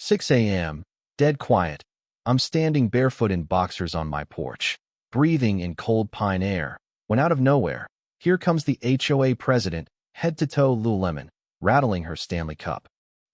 6 a.m., dead quiet. I'm standing barefoot in boxers on my porch, breathing in cold pine air, when out of nowhere, here comes the HOA president, head to toe Lululemon, rattling her Stanley Cup.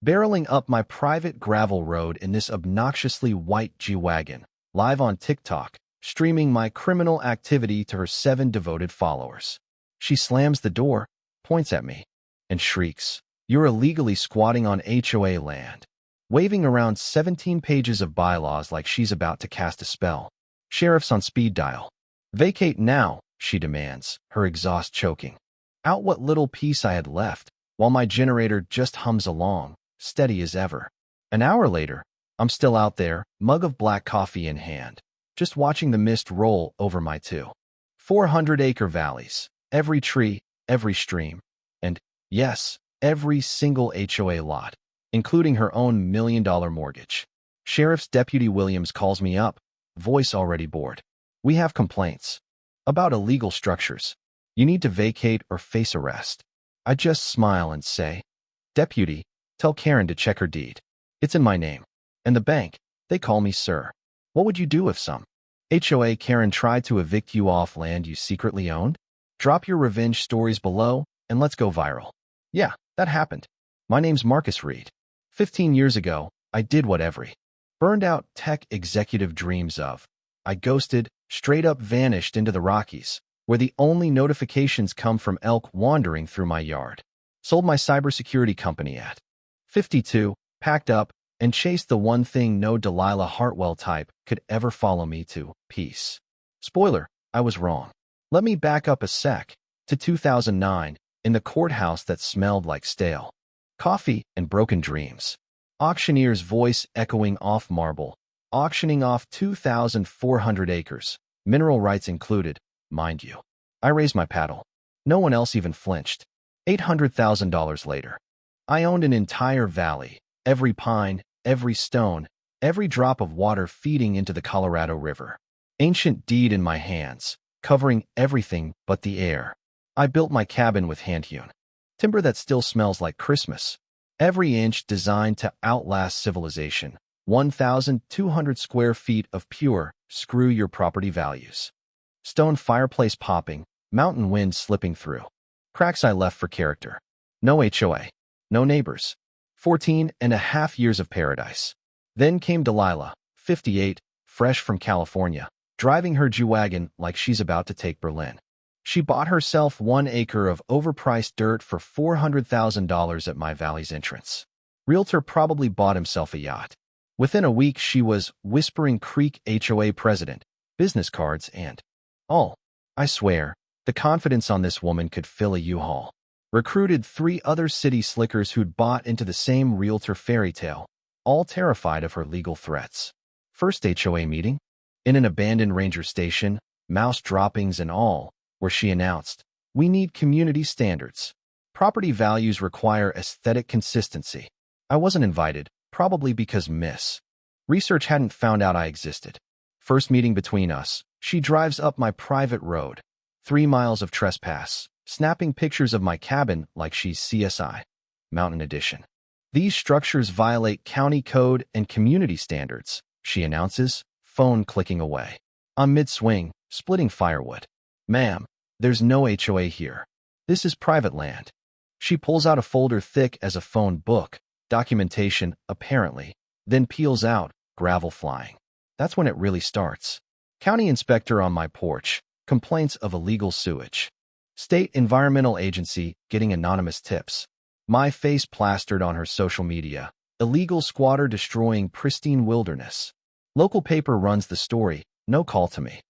Barreling up my private gravel road in this obnoxiously white G-Wagon, live on TikTok, streaming my criminal activity to her 7 devoted followers. She slams the door, points at me, and shrieks, "You're illegally squatting on HOA land," waving around 17 pages of bylaws like she's about to cast a spell. Sheriff's on speed dial. "Vacate now," she demands, her exhaust choking out what little peace I had left, while my generator just hums along, steady as ever. An hour later, I'm still out there, mug of black coffee in hand, just watching the mist roll over my 400-acre valleys, every tree, every stream, and, yes, every single HOA lot, including her own $1 million mortgage. Sheriff's Deputy Williams calls me up, voice already bored. "We have complaints about illegal structures. You need to vacate or face arrest." I just smile and say, "Deputy, tell Karen to check her deed. It's in my name. And the bank, they call me sir. What would you do if some HOA Karen tried to evict you off land you secretly owned? Drop your revenge stories below, and let's go viral." Yeah, that happened. My name's Marcus Reed. 15 years ago, I did what every burned-out tech executive dreams of. I ghosted, straight up vanished into the Rockies, where the only notifications come from elk wandering through my yard. Sold my cybersecurity company at 52, packed up, and chased the one thing no Delilah Hartwell type could ever follow me to: peace. Spoiler, I was wrong. Let me back up a sec, to 2009, in the courthouse that smelled like stale coffee and broken dreams. Auctioneer's voice echoing off marble, auctioning off 2,400 acres, mineral rights included, mind you. I raised my paddle. No one else even flinched. $800,000 later, I owned an entire valley, every pine, every stone, every drop of water feeding into the Colorado River. Ancient deed in my hands, covering everything but the air. I built my cabin with hand-hewn timber that still smells like Christmas. Every inch designed to outlast civilization. 1,200 square feet of pure, screw your property values. Stone fireplace popping, mountain wind slipping through. Cracks I left for character. No HOA. No neighbors. 14.5 years of paradise. Then came Delilah, 58, fresh from California, driving her G-Wagon like she's about to take Berlin. She bought herself 1 acre of overpriced dirt for $400,000 at my valley's entrance. Realtor probably bought himself a yacht. Within a week, she was Whispering Creek HOA president, business cards and all. I swear, the confidence on this woman could fill a U-Haul. Recruited 3 other city slickers who'd bought into the same realtor fairy tale, all terrified of her legal threats. First HOA meeting? In an abandoned ranger station, mouse droppings and all, where she announced, "We need community standards. Property values require aesthetic consistency." I wasn't invited, probably because Miss Research hadn't found out I existed. First meeting between us, she drives up my private road. 3 miles of trespass, snapping pictures of my cabin like she's CSI. Mountain Edition. "These structures violate county code and community standards," she announces, phone clicking away. I'm mid-swing, splitting firewood. "Ma'am, there's no HOA here. This is private land." She pulls out a folder thick as a phone book, documentation, apparently, then peels out, gravel flying. That's when it really starts. County inspector on my porch, complaints of illegal sewage. State Environmental Agency getting anonymous tips. My face plastered on her social media. Illegal squatter destroying pristine wilderness. Local paper runs the story, no call to me.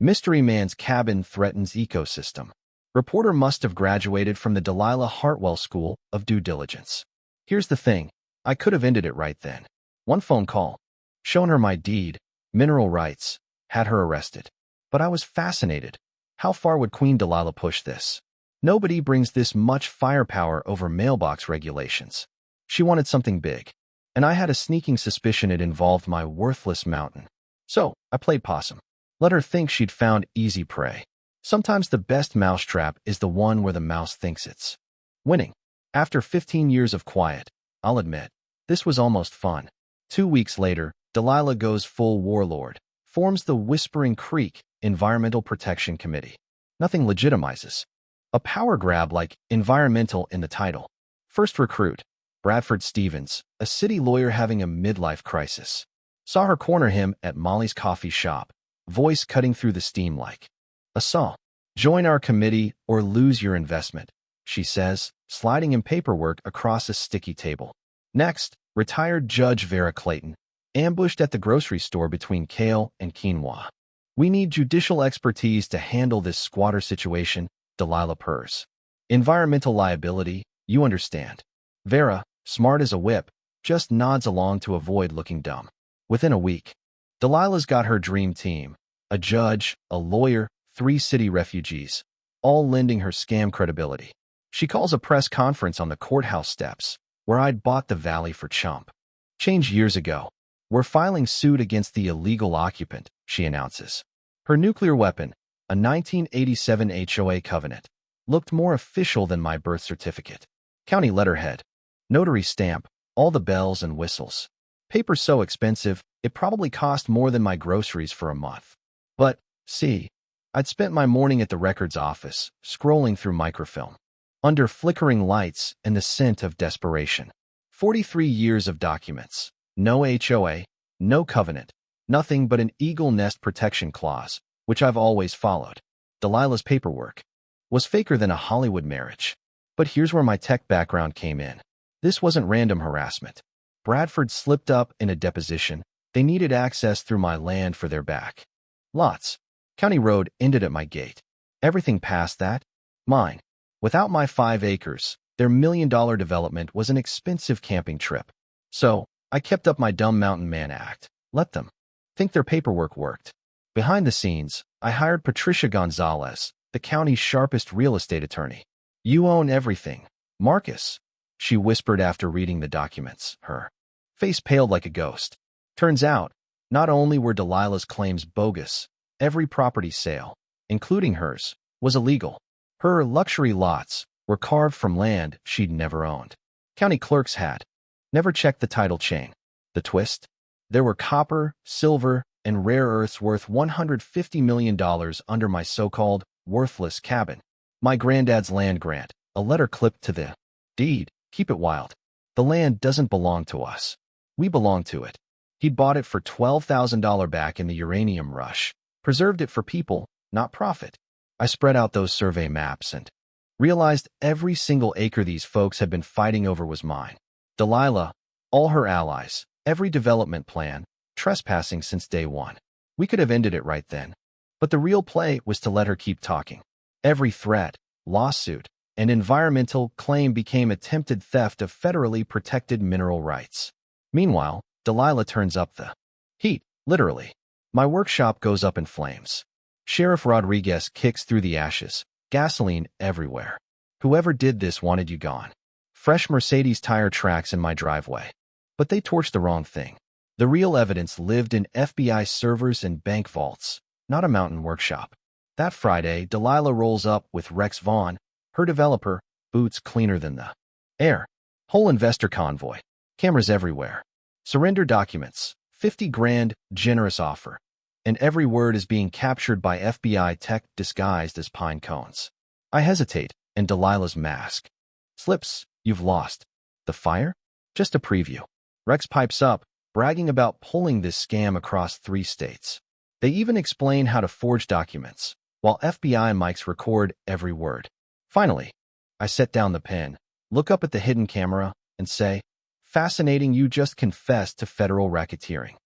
Mystery man's cabin threatens ecosystem. Reporter must have graduated from the Delilah Hartwell School of Due Diligence. Here's the thing, I could have ended it right then. One phone call. Shown her my deed, mineral rights, had her arrested. But I was fascinated. How far would Queen Delilah push this? Nobody brings this much firepower over mailbox regulations. She wanted something big, and I had a sneaking suspicion it involved my worthless mountain. So, I played possum. Let her think she'd found easy prey. Sometimes the best mousetrap is the one where the mouse thinks it's winning. After 15 years of quiet, I'll admit, this was almost fun. 2 weeks later, Delilah goes full warlord, forms the Whispering Creek Environmental Protection Committee. Nothing legitimizes a power grab like environmental in the title. First recruit, Bradford Stevens, a city lawyer having a midlife crisis. Saw her corner him at Molly's coffee shop, voice cutting through the steam like a saw. Join our committee or lose your investment, she says, sliding him paperwork across a sticky table. Next, retired Judge Vera Clayton, ambushed at the grocery store between kale and quinoa. We need judicial expertise to handle this squatter situation, Delilah purrs. Environmental liability, you understand. Vera, smart as a whip, just nods along to avoid looking dumb. Within a week, Delilah's got her dream team, a judge, a lawyer, 3 city refugees, all lending her scam credibility. She calls a press conference on the courthouse steps, where I'd bought the valley for chump. Change years ago. We're filing suit against the illegal occupant, she announces. Her nuclear weapon, a 1987 HOA covenant, looked more official than my birth certificate. County letterhead, notary stamp, all the bells and whistles. Paper so expensive, it probably cost more than my groceries for a month. But, see, I'd spent my morning at the records office, scrolling through microfilm. Under flickering lights and the scent of desperation. 43 years of documents. No HOA, no covenant, nothing but an eagle nest protection clause, which I've always followed. Delilah's paperwork was faker than a Hollywood marriage. But here's where my tech background came in. This wasn't random harassment. Bradford slipped up in a deposition. They needed access through my land for their back lots. County road ended at my gate. Everything past that, mine. Without my 5 acres, their $1 million development was an expensive camping trip. So, I kept up my dumb mountain man act. Let them think their paperwork worked. Behind the scenes, I hired Patricia Gonzalez, the county's sharpest real estate attorney. You own everything, Marcus, she whispered after reading the documents. Her face paled like a ghost. Turns out, not only were Delilah's claims bogus, every property sale, including hers, was illegal. Her luxury lots were carved from land she'd never owned. County clerks had never checked the title chain. The twist? There were copper, silver, and rare earths worth $150 million under my so-called worthless cabin. My granddad's land grant, a letter clipped to the deed. Keep it wild. The land doesn't belong to us. We belong to it. He'd bought it for $12,000 back in the uranium rush. Preserved it for people, not profit. I spread out those survey maps and realized every single acre these folks had been fighting over was mine. Delilah, all her allies, every development plan, trespassing since day one. We could have ended it right then. But the real play was to let her keep talking. Every threat, lawsuit, and environmental claim became attempted theft of federally protected mineral rights. Meanwhile, Delilah turns up the heat, literally. My workshop goes up in flames. Sheriff Rodriguez kicks through the ashes, gasoline everywhere. Whoever did this wanted you gone. Fresh Mercedes tire tracks in my driveway. But they torched the wrong thing. The real evidence lived in FBI servers and bank vaults, not a mountain workshop. That Friday, Delilah rolls up with Rex Vaughn, her developer, boots cleaner than the air. Whole investor convoy. Cameras everywhere. Surrender documents. 50 grand, generous offer. And every word is being captured by FBI tech disguised as pine cones. I hesitate, and Delilah's mask slips. You've lost. The fire? Just a preview. Rex pipes up, bragging about pulling this scam across 3 states. They even explain how to forge documents, while FBI mics record every word. Finally, I set down the pen, look up at the hidden camera, and say, fascinating, you just confessed to federal racketeering.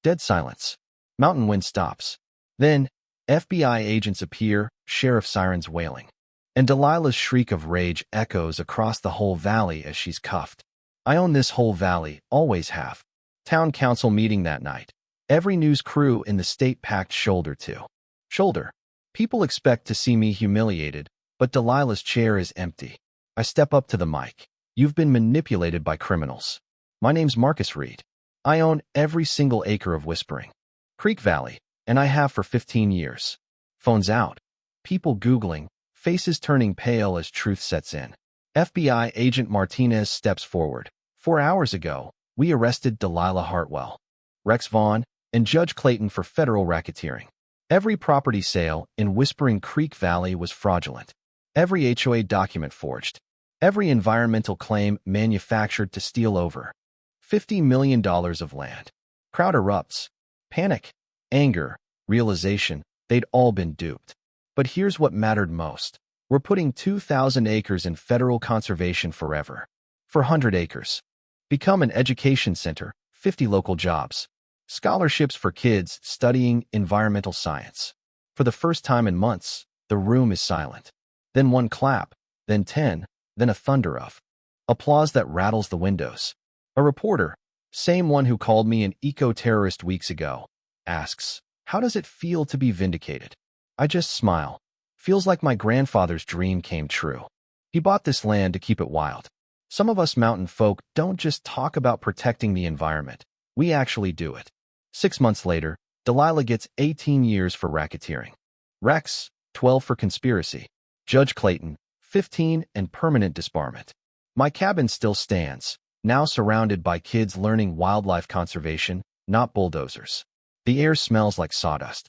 Dead silence. Mountain wind stops. Then, FBI agents appear, sheriff sirens wailing. And Delilah's shriek of rage echoes across the whole valley as she's cuffed. I own this whole valley, always have. Town council meeting that night. Every news crew in the state packed shoulder to shoulder. People expect to see me humiliated, but Delilah's chair is empty. I step up to the mic. You've been manipulated by criminals. My name's Marcus Reed. I own every single acre of Whispering Creek Valley, and I have for 15 years. Phones out. People Googling, faces turning pale as truth sets in. FBI agent Martinez steps forward. 4 hours ago, we arrested Delilah Hartwell, Rex Vaughn, and Judge Clayton for federal racketeering. Every property sale in Whispering Creek Valley was fraudulent. Every HOA document forged. Every environmental claim manufactured to steal over $50 million of land. Crowd erupts. Panic, anger, realization, they'd all been duped. But here's what mattered most. We're putting 2,000 acres in federal conservation forever. For 100 acres. Become an education center, 50 local jobs. Scholarships for kids studying environmental science. For the first time in months, the room is silent. Then one clap, then 10, then a thunder of applause that rattles the windows. A reporter, same one who called me an eco-terrorist weeks ago, asks, "How does it feel to be vindicated?" I just smile. Feels like my grandfather's dream came true. He bought this land to keep it wild. Some of us mountain folk don't just talk about protecting the environment. We actually do it. 6 months later, Delilah gets 18 years for racketeering. Rex, 12 for conspiracy. Judge Clayton, 15 and permanent disbarment. My cabin still stands, now surrounded by kids learning wildlife conservation, not bulldozers. The air smells like sawdust.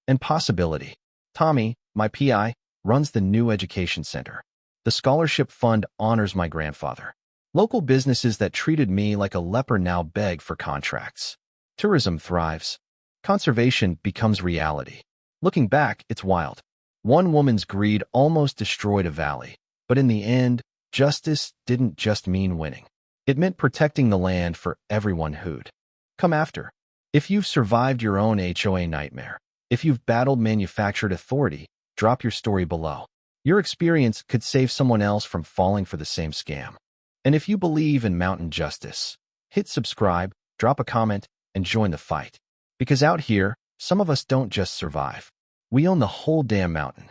And possibility. Tommy, my PI, runs the new education center. The scholarship fund honors my grandfather. Local businesses that treated me like a leper now beg for contracts. Tourism thrives. Conservation becomes reality. Looking back, it's wild. One woman's greed almost destroyed a valley. But in the end, justice didn't just mean winning. It meant protecting the land for everyone who'd come after. If you've survived your own HOA nightmare, if you've battled manufactured authority, drop your story below. Your experience could save someone else from falling for the same scam. And if you believe in mountain justice, hit subscribe, drop a comment, and join the fight. Because out here, some of us don't just survive. We own the whole damn mountain.